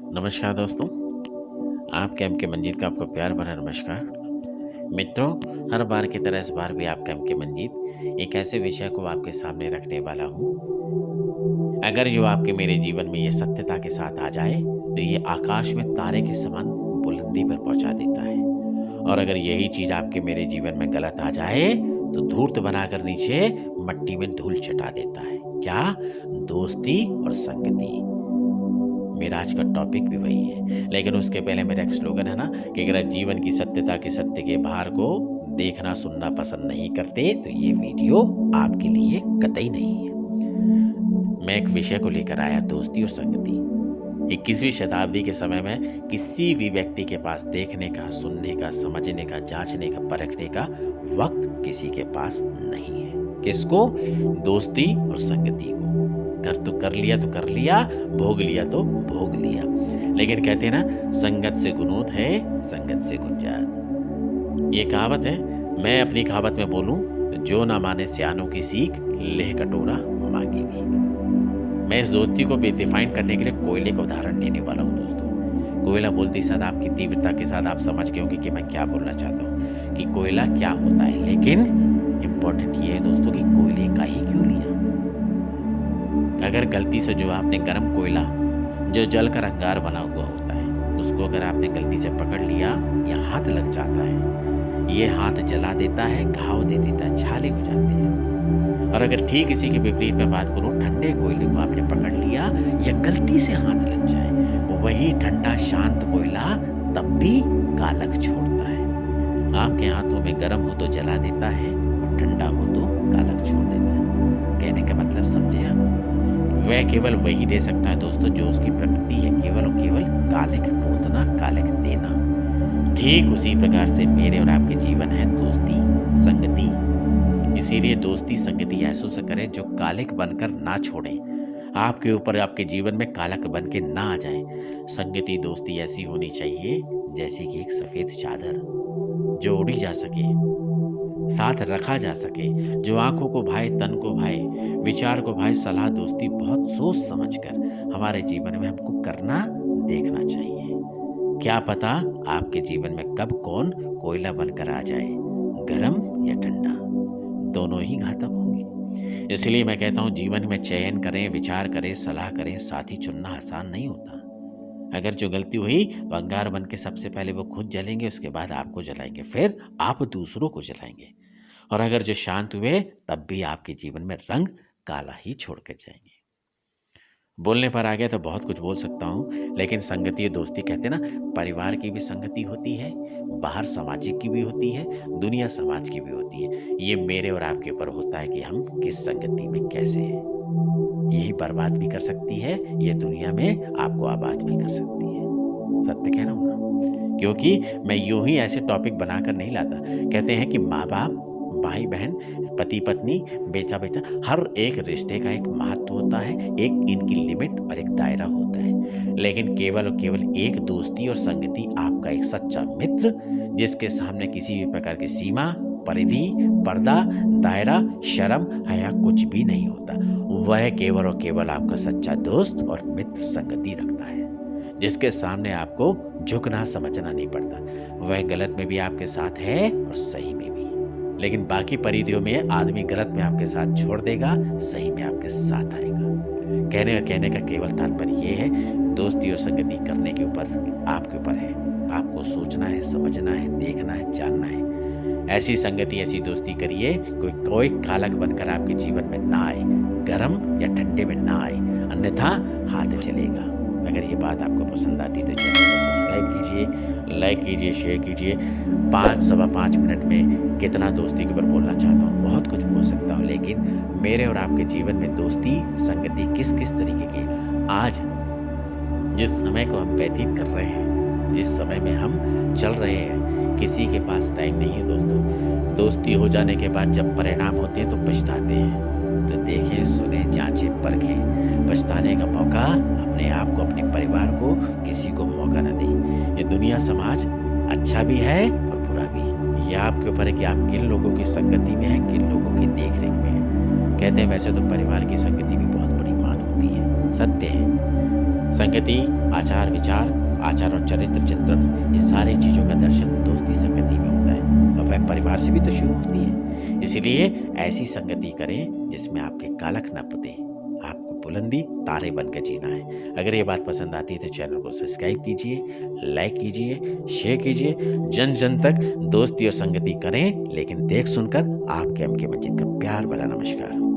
नमस्कार दोस्तों, आपके एम के मंजीत का आपको प्यार भरा नमस्कार। मित्रों, हर बार की तरह इस बार भी आपका एम के मंजीत एक ऐसे विषय को आपके सामने रखने वाला हूँ। अगर जो आपके मेरे जीवन में ये सत्यता के साथ आ जाए तो ये आकाश में तारे के समान बुलंदी पर पहुंचा देता है, और अगर यही चीज आपके मेरे जीवन में गलत आ जाए तो धूर्त बनाकर नीचे मट्टी में धूल चटा देता है। क्या? दोस्ती और संगति। मेरा आज का टॉपिक भी वही है, लेकिन उसके पहले मेरा एक स्लोगन है ना कि अगर जीवन की सत्यता के सत्य के भार को देखना सुनना पसंद नहीं करते तो ये वीडियो आपके लिए कतई नहीं है। मैं एक विषय को लेकर आया, दोस्ती और संगति। 21वीं शताब्दी के समय में किसी भी व्यक्ति के पास देखने का, सुनने का, समझने का, जांचने का, परखने का वक्त किसी के पास नहीं है। किसको? दोस्ती और संगति को। कर तो कर लिया तो कर लिया, भोग लिया तो भोग लिया। लेकिन कहते हैं ना, संगत से गुनोद है, संगत से गुंजात। ये कहावत है। मैं अपनी कहावत में बोलूं तो जो ना माने सियानों की सीख, लेह कटोरा मांगे भी। मैं इस दोस्ती को डिफाइन करने के लिए कोयले का उदाहरण देने वाला हूँ दोस्तों। कोयला बोलते साथ आपकी तीव्रता के साथ आप समझ गए होंगे कि मैं क्या बोलना चाहता हूँ, कि कोयला क्या होता है। लेकिन इम्पोर्टेंट ये है दोस्तों कि कोयले का ही क्यों लिया। अगर गलती से जो आपने गर्म कोयला जो जलकर अंगार बना हुआ होता है, उसको अगर आपने गलती से पकड़ लिया या हाथ लग जाता है, ये हाथ जला देता है, घाव दे देता है, छाले हो जाते हैं। और अगर ठीक इसी के विपरीत में बात करूं, ठंडे कोयले को आपने पकड़ लिया या गलती से हाथ लग जाए, वही ठंडा शांत कोयला तब भी कालख छोड़ता है। आपके हाथों में गर्म हो तो जला देता है और ठंडा हो तो कालख छोड़ देता है। कहने का मतलब समझे आप? वह केवल वही दे सकता है दोस्तों जो उसकी प्रकृति है, केवल और केवल कालिक पोतना, कालिक देना। ठीक उसी प्रकार से मेरे और आपके जीवन है दोस्ती संगति। इसीलिए दोस्ती संगति ऐसों से करें जो कालिक बनकर ना छोड़े, आपके ऊपर आपके जीवन में कालक बन के ना आ जाए। संगति दोस्ती ऐसी होनी चाहिए जैसे कि एक सफेद चादर जो उड़ी जा सके, साथ रखा जा सके, जो आंखों को भाए, तन को भाए, विचार को भाए। सलाह दोस्ती बहुत सोच समझकर हमारे जीवन में हमको करना देखना चाहिए। क्या पता आपके जीवन में कब कौन कोयला बनकर आ जाए, गरम या ठंडा, दोनों ही घातक होंगे। इसलिए मैं कहता हूँ जीवन में चयन करें, विचार करें, सलाह करें। साथी चुनना आसान नहीं होता। अगर जो गलती हुई तो अंगार बन के सबसे पहले वो खुद जलेंगे, उसके बाद आपको जलाएंगे, फिर आप दूसरों को जलाएंगे। और अगर जो शांत हुए तब भी आपके जीवन में रंग काला ही छोड़ के जाएंगे। बोलने पर आ गया तो बहुत कुछ बोल सकता हूँ, लेकिन संगति और दोस्ती कहते हैं ना, परिवार की भी संगति होती है, बाहर सामाजिक की भी होती है, दुनिया समाज की भी होती है। ये मेरे और आपके ऊपर होता है कि हम किस संगति में कैसे हैं। यही बर्बाद भी कर सकती है, ये दुनिया में आपको आबाद भी कर सकती है। सत्य कह रहा हूँ ना, क्योंकि मैं यूं ही ऐसे टॉपिक बनाकर नहीं लाता। कहते हैं कि माँ बाप, भाई बहन, पति पत्नी, बेटा बेटा, हर एक रिश्ते का एक महत्व होता है, एक इनकी लिमिट और एक दायरा होता है। लेकिन केवल और केवल एक दोस्ती और संगति आपका एक सच्चा मित्र, जिसके सामने किसी भी प्रकार की सीमा, परिधि, पर्दा, दायरा, शर्म, हया कुछ भी नहीं होता। वह केवल और केवल आपका सच्चा दोस्त और मित्र संगति रखता है, जिसके सामने आपको झुकना समझना नहीं पड़ता। वह गलत में भी आपके साथ है और सही में भी। लेकिन बाकी परिधियों में आदमी गलत में आपके साथ छोड़ देगा, सही में आपके साथ आएगा। कहने का केवल तात्पर्य ये है, दोस्ती और संगति करने के ऊपर आपके ऊपर है। आपको सोचना है, समझना है, देखना है, जानना है। ऐसी संगति, ऐसी दोस्ती करिए कोई कालक बनकर आपके जीवन में ना आए, गर्म या ठंडे में ना आए, अन्यथा हाथ चलेगा। अगर ये बात आपको पसंद आती तो चैनल को सब्सक्राइब कीजिए, लाइक कीजिए, शेयर कीजिए। 5-5 मिनट में कितना दोस्ती के ऊपर बोलना चाहता हूँ, बहुत कुछ बोल सकता हूँ, लेकिन मेरे और आपके जीवन में दोस्ती संगति किस किस तरीके की, आज जिस समय को हम व्यतीत कर रहे हैं, जिस समय में हम चल रहे हैं, किसी के पास टाइम नहीं है दोस्तों। दोस्ती हो जाने के बाद जब परिणाम होते हैं तो पछताते हैं। तो देखें, सुने, जांचें, परखें। पछताने का मौका अपने आप को, अपने परिवार को, किसी को मौका न दें। ये दुनिया समाज अच्छा भी है और बुरा भी। यह आपके ऊपर है कि आप किन लोगों की संगति में हैं, किन लोगों की देख रेख में हैं। कहते हैं वैसे तो परिवार की संगति भी बहुत बड़ी मान होती है, सत्य है। संगति आचार विचार, आचार और चरित्र चिंतन, ये सारी चीज़ों का दर्शन दोस्ती संगति में होता है और वह परिवार से भी तो शुरू होती है। इसीलिए ऐसी संगति करें जिसमें आपके कालख न पुते, आपको बुलंदी तारे बनकर जीना है। अगर ये बात पसंद आती है तो चैनल को सब्सक्राइब कीजिए, लाइक कीजिए, शेयर कीजिए। जन जन तक दोस्ती और संगति करें, लेकिन देख सुनकर आपके एम के मंजीत का प्यार भरा नमस्कार।